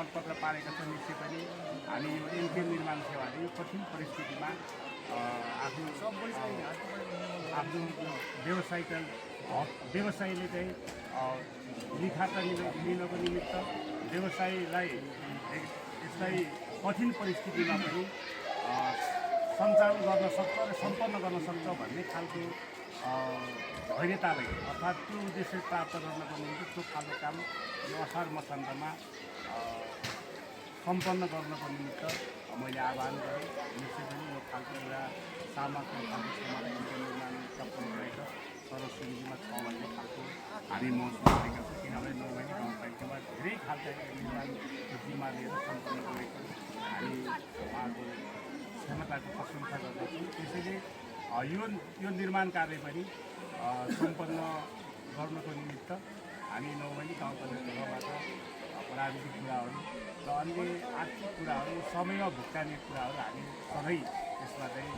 अलपत्र पारेका छन्। निश्चय पनि हामी यो एनकेएम निर्माण सेवाले यो कठिन परिस्थितिमा आफ्नो व्यवसायीले चाहिँ निखार्ता लिनको निमित्त व्यवसायलाई यसलाई कठिन परिस्थितिमा पनि सञ्चालन गर्न सक्छ र सम्पन्न गर्न सक्छ भन्ने खालको धैर्यतालाई अर्थात् त्यो उद्देश्य प्राप्त गर्नको निम्ति त्यो खालको काम यो असार मसान्तमा सम्पन्न गर्नको निमित्त मैले आह्वान गरेँ। निश्चय पनि यो खालको एउटा सामग्री खालको समाज निर्माण सक्षम रहेको सरस्वतीमा छ भन्ने खालको हामी महसुस गरेका छौँ। किनभने नौबनी गाउँपालिकामा धेरै खालका निर्माणको जिम्मा लिएर सम्पन्न गरेको हामी उहाँको क्षमताको प्रशंसा गर्दछौँ। त्यसैले यो निर्माण कार्य पनि सम्पन्न गर्नको निमित्त हामी नौबनी गाउँपालिकाबाट प्राविधिक कुराहरू र अन्य आर्थिक कुराहरू समयमा भुक्तानी कुराहरू हामी सधैँ यसमा चाहिँ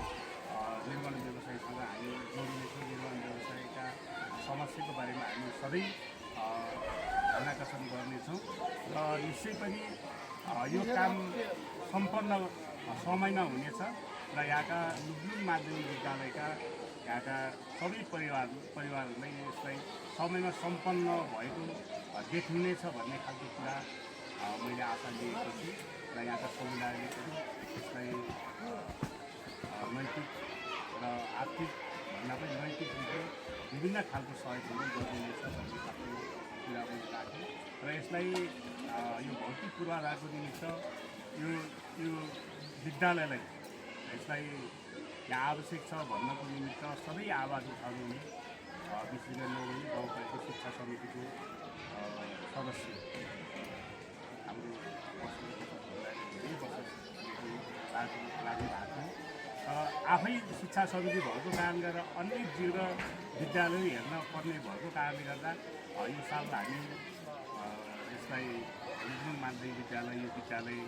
निर्माण व्यवसायसँग हामी जोडिनेछौँ। निर्माण व्यवसायका समस्याको बारेमा हामी सधैँ ध्यानाकर्षण गर्नेछौँ र निश्चय पनि यो काम सम्पन्न समयमा हुनेछ र यहाँका लुब्लुङ माध्यमिक विद्यालयका यहाँका सबै परिवारहरूलाई यसलाई समयमा सम्पन्न भएको देखिनेछ भन्ने खालको कुरा मैले आशा लिएको छु र यहाँका समुदायले पनि यसलाई नैतिक र आर्थिक भन्दा पनि नैतिक रूपले विभिन्न खालको सहयोग गरिदिनेछ भन्ने खालको कुरा मैले राखेँ र यसलाई यो भौतिक पूर्वाधारको निमित्त यो विद्यालयलाई यसलाई यहाँ आवश्यक छ भन्नको निमित्त सबै आवाज उठाउने विशेष गरी नौबनी गाउँपालिका शिक्षा समितिको सदस्य हाम्रो लागिरहेको आफै शिक्षा समिति भएको कारणले गर्दा अन्य जीव विद्यालय हेर्न पर्ने भएको कारणले गर्दा यो साल हामी यसलाई लुब्लुङ माध्यमिक विद्यालय यो विद्यालय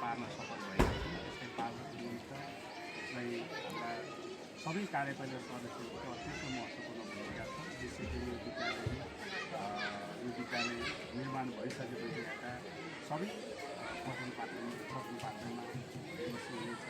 पार्न सफल भएका छौँ। यसलाई पार्नको निमित्त यसलाई हाम्रा सबै कार्यपालिका सदस्यहरूको अत्यन्त महत्त्वपूर्ण भूमिका छ। त्यसैले यो विद्यालय निर्माण भइसकेपछि यहाँका सबै पठन पाठनमा बस्नुहुनेछ।